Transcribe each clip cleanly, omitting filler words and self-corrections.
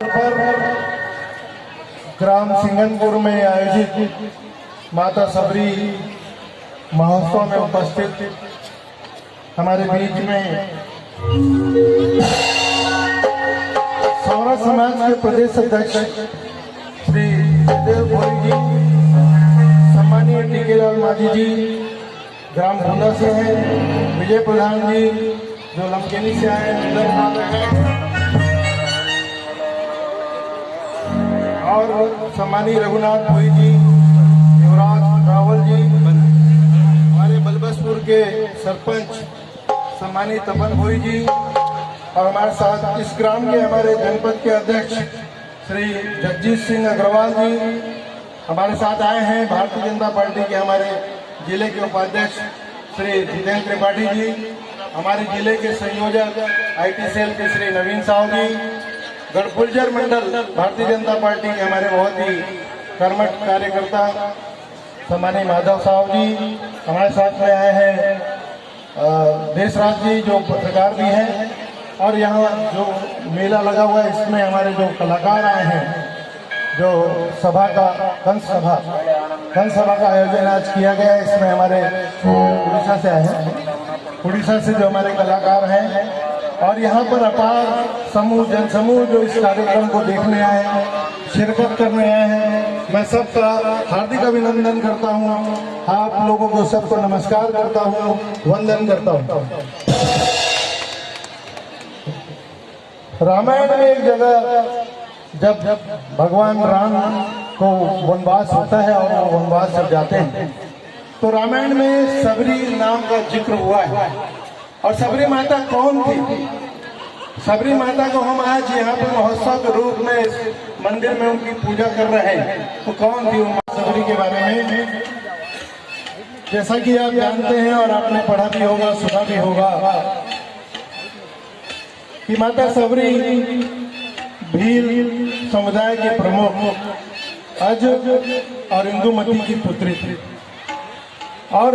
पर ग्राम सिंगनपुर में आयोजित माता सबरी महोत्सव में उपस्थित हमारे बीच में सौरा समाज के प्रदेश अध्यक्ष श्री जयदेव भोई जी, सम्मानीय टीकेलाल माझी जी ग्राम भूला से हैं, विजय प्रधान जी जो लमकेनी से आए हैं, और सम्मानीय रघुनाथ भोई जी, युवराज रावल जी, हमारे बलबसपुर के सरपंच सम्मानीय तपन भोई जी, और हमारे साथ इस ग्राम के हमारे जनपद के अध्यक्ष श्री जगजीत सिंह अग्रवाल जी हमारे साथ आए हैं। भारतीय जनता पार्टी के हमारे जिले के उपाध्यक्ष श्री जितेंद्र त्रिपाठी जी, हमारे जिले के संयोजक IT सेल के श्री नवीन साहू जी, गढ़पुलजर मंडल भारतीय जनता पार्टी के हमारे बहुत ही कर्मठ कार्यकर्ता सम्मानीय माधव साहू जी हमारे साथ में आए हैं, देशराज जी जो पत्रकार भी हैं, और यहाँ जो मेला लगा हुआ है इसमें हमारे जो कलाकार आए हैं, जो सभा का कंस सभा का आयोजन आज किया गया है, इसमें हमारे उड़ीसा से आए हैं, उड़ीसा से जो हमारे कलाकार हैं, और यहाँ पर अपार जनसमूह जो इस कार्यक्रम को देखने आए हैं, शिरकत करने आए हैं, मैं सबका हार्दिक अभिनंदन करता हूँ। आप लोगों को सबको नमस्कार करता हूँ, वंदन करता हूँ। रामायण में एक जगह जब भगवान राम को वनवास होता है और वो वनवास जब जाते हैं तो रामायण में सबरी नाम का जिक्र हुआ है। और सबरी माता कौन थी? सबरी माता को हम आज यहाँ पर महोत्सव के रूप में इस मंदिर में उनकी पूजा कर रहे हैं। तो कौन थी वो माता सबरी के बारे में? जैसा कि आप जानते हैं और आपने पढ़ा भी होगा, सुना भी होगा कि माता सबरी भील समुदाय के प्रमुख अज और इंदुमती की पुत्री थी, और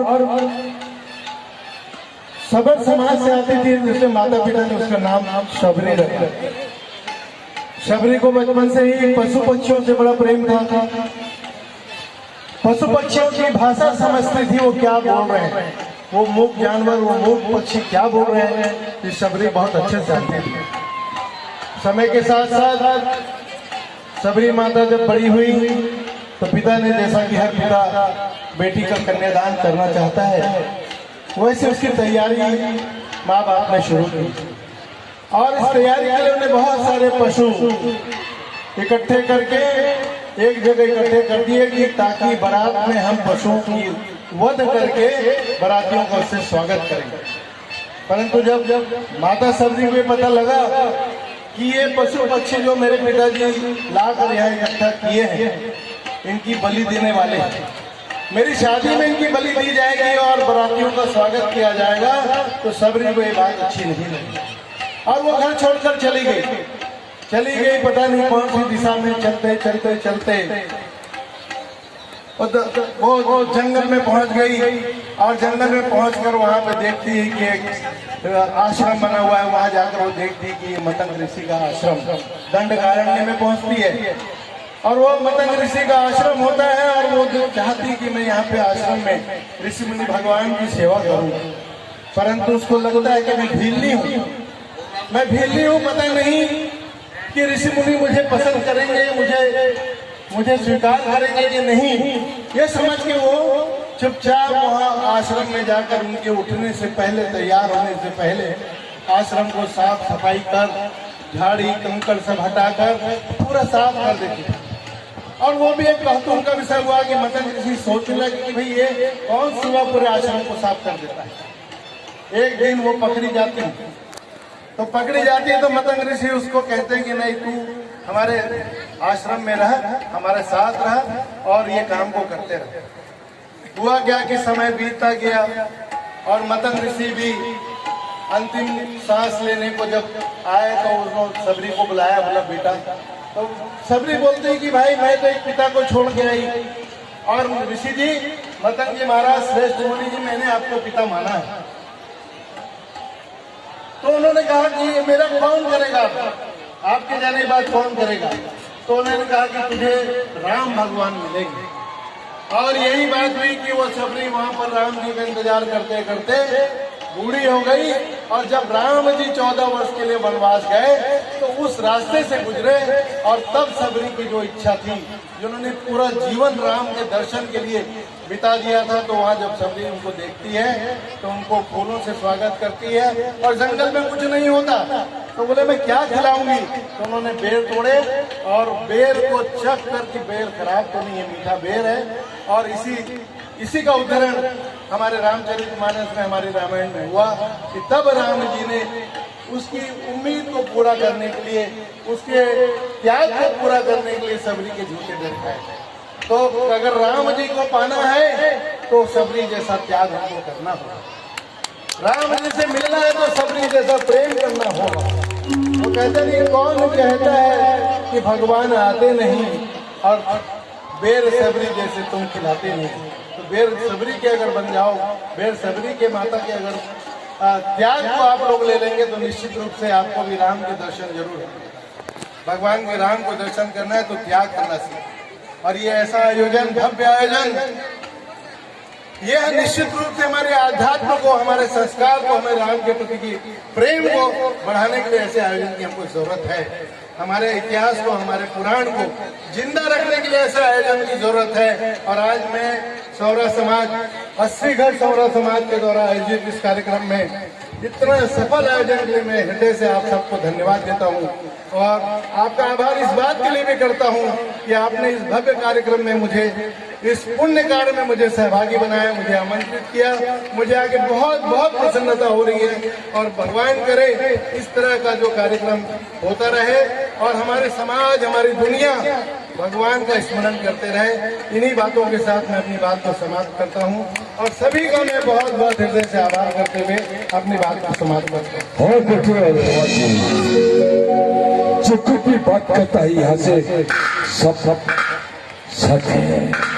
सबर समाज से आती थी, जिससे माता पिता ने उसका नाम शबरी रखा। शबरी को बचपन से ही पशु पक्षियों से बड़ा प्रेम था। पशु पक्षियों की भाषा समझती थी, वो क्या बोल रहे हैं, वो मूक जानवर, वो मूक पक्षी क्या बोल रहे हैं, ये शबरी बहुत अच्छे से जानती थी। समय के साथ साथ सबरी माता जब बड़ी हुई तो पिता ने, जैसा कि हर पिता बेटी का कन्यादान करना चाहता है, वैसे उसकी तैयारी माँ बाप ने शुरू की, और इस तैयारी के लिए उन्हें बहुत सारे पशु इकट्ठे करके एक जगह इकट्ठे कर दिए कि ताकि बारात में हम पशुओं की वध करके बारातियों का उससे स्वागत करेंगे। परंतु जब माता सबरी को पता लगा कि ये पशु पक्षी जो मेरे पिताजी लाकर यहाँ इकट्ठा किए हैं, इनकी बलि देने वाले हैं, मेरी शादी में इनकी बलि दी जाएगी और बारातियों का स्वागत किया जाएगा, तो सबरी को ये बात अच्छी नहीं लगी और वो घर छोड़कर चली गई। पता नहीं कौन सी दिशा में चलते वो जंगल में पहुंच गई, और जंगल में पहुंचकर वहां पे देखती है कि एक आश्रम बना हुआ है। वहां जाकर वो देखती कि ये मतंग ऋषि का आश्रम दंडकारण्य में पहुंचती है, और वो मतंग ऋषि का आश्रम होता है, और वो चाहती कि मैं यहाँ पे आश्रम में ऋषि मुनि भगवान की सेवा करूँ। परंतु उसको लगता है कि मैं भीलनी हूँ, पता नहीं कि ऋषि मुनि मुझे पसंद करेंगे, मुझे स्वीकार करेंगे कि नहीं। ये समझ के वो चुपचाप वहाँ आश्रम में जाकर उनके उठने से पहले, तैयार होने से पहले आश्रम को साफ सफाई कर, झाड़ी कंकड़ सब हटाकर पूरा साफ कर देती। और वो भी एक कौतूहल का विषय हुआ कि मतंग ऋषि सोचने लगे कि भाई ये कौन सुबह पूरे आश्रम को साफ कर देता है। एक दिन वो पकड़ी जाती है तो मतंग ऋषि उसको कहते हैं कि नहीं, तू हमारे आश्रम में रह, हमारे साथ रह और ये काम को करते रह। हुआ क्या कि समय बीतता गया और मतंग ऋषि भी अंतिम सांस लेने को जब आए तो उन्होंने सबरी को बुलाया, बोला बेटा। तो सबरी बोलते हैं कि भाई मैं तो एक पिता को छोड़ के आई, और ऋषि जी, मतंग जी महाराज, श्रेष्ठ मुनि जी, मैंने आपको पिता माना है। तो उन्होंने कहा कि ये मेरा कौन करेगा? आपके जाने के बाद कौन करेगा? तो उन्होंने कहा कि तुझे राम भगवान मिलेंगे। और यही बात हुई कि वो सबरी वहां पर राम जी का इंतजार करते करते बूढ़ी हो गई। और जब राम जी 14 वर्ष के लिए वनवास गए तो उस रास्ते से गुजरे। और तब सबरी की जो इच्छा थी, जिन्होंने पूरा जीवन राम के दर्शन के लिए बिता दिया था, तो वहाँ जब सबरी उनको देखती है तो उनको फूलों से स्वागत करती है। और जंगल में कुछ नहीं होता तो बोले मैं क्या खिलाऊंगी? तो उन्होंने बेर तोड़े और बेर को चख कर कि बेर खराब तो नहीं है, मीठा बेर है। और इसी का उदाहरण हमारे रामचरितमानस में, हमारे रामायण में हुआ कि तब राम जी ने उसकी उम्मीद को पूरा करने के लिए, उसके त्याग को पूरा करने के लिए सबरी के जूते दिखाए। तो अगर राम जी को पाना है तो सबरी जैसा त्याग हमको करना होगा। राम जी से मिलना है तो सबरी जैसा प्रेम करना होगा। वो कहते नहीं, कौन कहता है कि भगवान आते नहीं और बेर सबरी जैसे तुम खिलाते नहीं। तो बेर सबरी के अगर बन जाओ, बेर सबरी के माता के अगर त्याग को आप लोग ले लेंगे तो निश्चित रूप से आपको भी राम के दर्शन जरूर है। भगवान के राम को दर्शन करना है तो त्याग करना सीखो। और ये ऐसा आयोजन, भव्य आयोजन, यह निश्चित रूप से हमारे आध्यात्म को, हमारे संस्कार को, हमारे राम के प्रति की प्रेम को बढ़ाने के लिए ऐसे आयोजन की हमको जरूरत है। हमारे इतिहास को, हमारे पुराण को जिंदा रखने के लिए ऐसे आयोजन की जरूरत है। और आज मैं सौरा समाज, 80 घर सौरा समाज के द्वारा आयोजित इस कार्यक्रम में इतना सफल आयोजन के लिए मैं हृदय से आप सबको धन्यवाद देता हूँ। और आपका आभार इस बात के लिए भी करता हूँ कि आपने इस भव्य कार्यक्रम में मुझे, इस पुण्य कार्य में मुझे सहभागी बनाया, मुझे आमंत्रित किया। मुझे आगे बहुत बहुत प्रसन्नता हो रही है। और भगवान करे इस तरह का जो कार्यक्रम होता रहे और हमारे समाज, हमारी दुनिया भगवान का स्मरण करते रहे। इन्हीं बातों के साथ मैं अपनी बात को समाप्त करता हूँ और सभी का मैं बहुत बहुत हृदय से आभार करते हुए अपनी बात को समाप्त करता हूँ। जो कुछ भी बात करता है यहाँ से सब सच है।